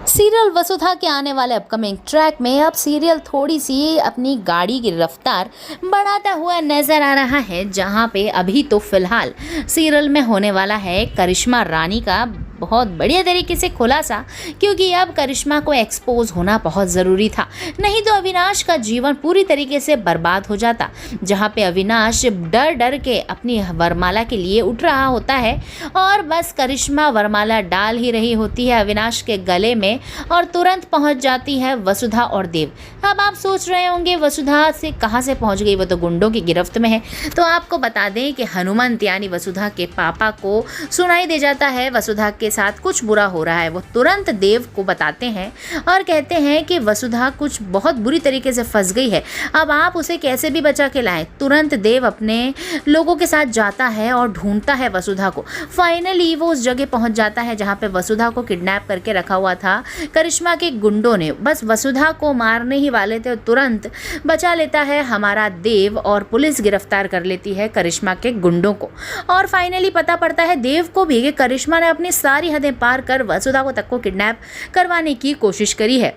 Serial वसुधा के आने वाले अपकमिंग ट्रैक में अब सीरियल थोड़ी सी अपनी गाड़ी की रफ्तार बढ़ाता हुआ नजर आ रहा है, जहां पे अभी तो फिलहाल सीरियल में होने वाला है करिश्मा रानी का बहुत बढ़िया तरीके से खुलासा, क्योंकि अब करिश्मा को एक्सपोज होना बहुत ज़रूरी था, नहीं तो अविनाश का जीवन पूरी तरीके से बर्बाद हो जाता। जहां पे अविनाश डर डर के अपनी वरमाला के लिए उठ रहा होता है और बस करिश्मा वरमाला डाल ही रही होती है अविनाश के गले में और तुरंत पहुंच जाती है वसुधा और देव। अब आप सोच रहे होंगे वसुधा से कहां से पहुंच गई, वो तो गुंडों की गिरफ्त में है। तो आपको बता दें कि हनुमंत यानी वसुधा के पापा को सुनाई दे जाता है वसुधा के साथ कुछ बुरा हो रहा है। वो तुरंत देव को बताते हैं और कहते हैं कि वसुधा कुछ बहुत बुरी तरीके से फंस गई है, अब आप उसे कैसे भी बचा के लाएं। तुरंत देव अपने लोगों के साथ जाता है और ढूंढता है वसुधा को। फाइनली वो उस जगह पहुंच जाता है जहां पे वसुधा को किडनैप करके रखा हुआ था करिश्मा के गुंडों ने। बस वसुधा को मारने ही वाले थे, तुरंत बचा लेता है हमारा देव और पुलिस गिरफ्तार कर लेती है करिश्मा के गुंडों को। और फाइनली पता पड़ता है देव को भी कि करिश्मा ने अपनी सारी हदें पार कर वसुधा को तक को किडनैप करवाने की कोशिश करी है।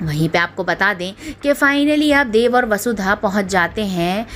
वहीं पे आपको बता दें कि फाइनली अब देव और वसुधा पहुंच जाते हैं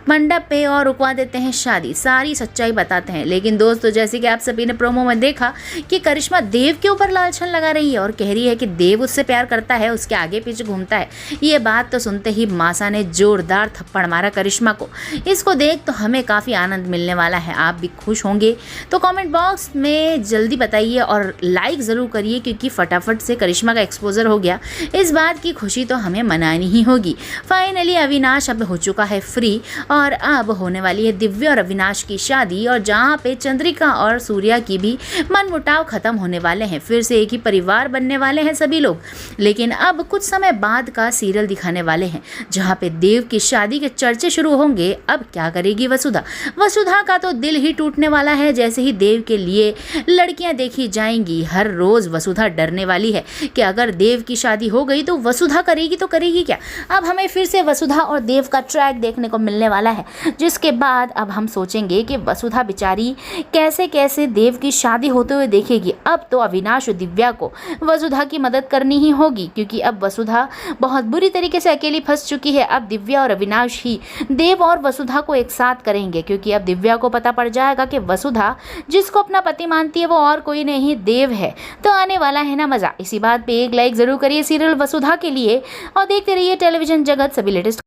मंडप पे और रुकवा देते हैं शादी, सारी सच्चाई बताते हैं। लेकिन दोस्तों, जैसे कि आप सभी ने प्रोमो में देखा कि करिश्मा देव के ऊपर लालछन लगा रही है और कह रही है कि देव उससे प्यार करता है, उसके आगे पीछे घूमता है। ये बात तो सुनते ही मासा ने जोरदार थप्पड़ मारा करिश्मा को। इसको देख तो हमें काफ़ी आनंद मिलने वाला है, आप भी खुश होंगे। तो कॉमेंट बॉक्स में जल्दी बताइए और लाइक ज़रूर करिए, क्योंकि फटाफट से करिश्मा का एक्सपोजर हो गया। इस बात की खुशी तो हमें मनानी ही होगी। फाइनली अविनाश अब हो चुका है फ्री और अब होने वाली है दिव्या और अविनाश की शादी, और जहां पे चंद्रिका और सूर्या की भी मनमुटाव खत्म होने वाले हैं। फिर से एक ही परिवार बनने वाले हैं सभी लोग। लेकिन अब कुछ समय बाद का सीरियल दिखाने वाले हैं जहां पे देव की शादी के चर्चे शुरू होंगे। अब क्या करेगी वसुधा? वसुधा का तो दिल ही टूटने वाला है जैसे ही देव के लिए लड़कियां देखी जाएंगी। हर रोज वसुधा डरने वाली है कि अगर देव की शादी हो गई तो वसुधा करेगी तो करेगी क्या। अब हमें फिर से वसुधा और देव का ट्रैक देखने को मिलने वाला है, जिसके बाद अब हम सोचेंगे कि वसुधा बेचारी कैसे कैसे देव की शादी होते हुए देखेगी। अब तो अविनाश और दिव्या को वसुधा की मदद करनी ही होगी, क्योंकि अब वसुधा बहुत बुरी तरीके से अकेली फंस चुकी है। अब दिव्या और अविनाश ही देव और वसुधा को एक साथ करेंगे, क्योंकि अब दिव्या को पता पड़ जाएगा कि वसुधा जिसको अपना पति मानती है वो और कोई नहीं देव है। तो आने वाला है ना मजा। इसी बात पे एक लाइक जरूर करिए सीरियल वसुधा के लिए और देखते रहिए टेलीविजन जगत। सभी लेटेस्ट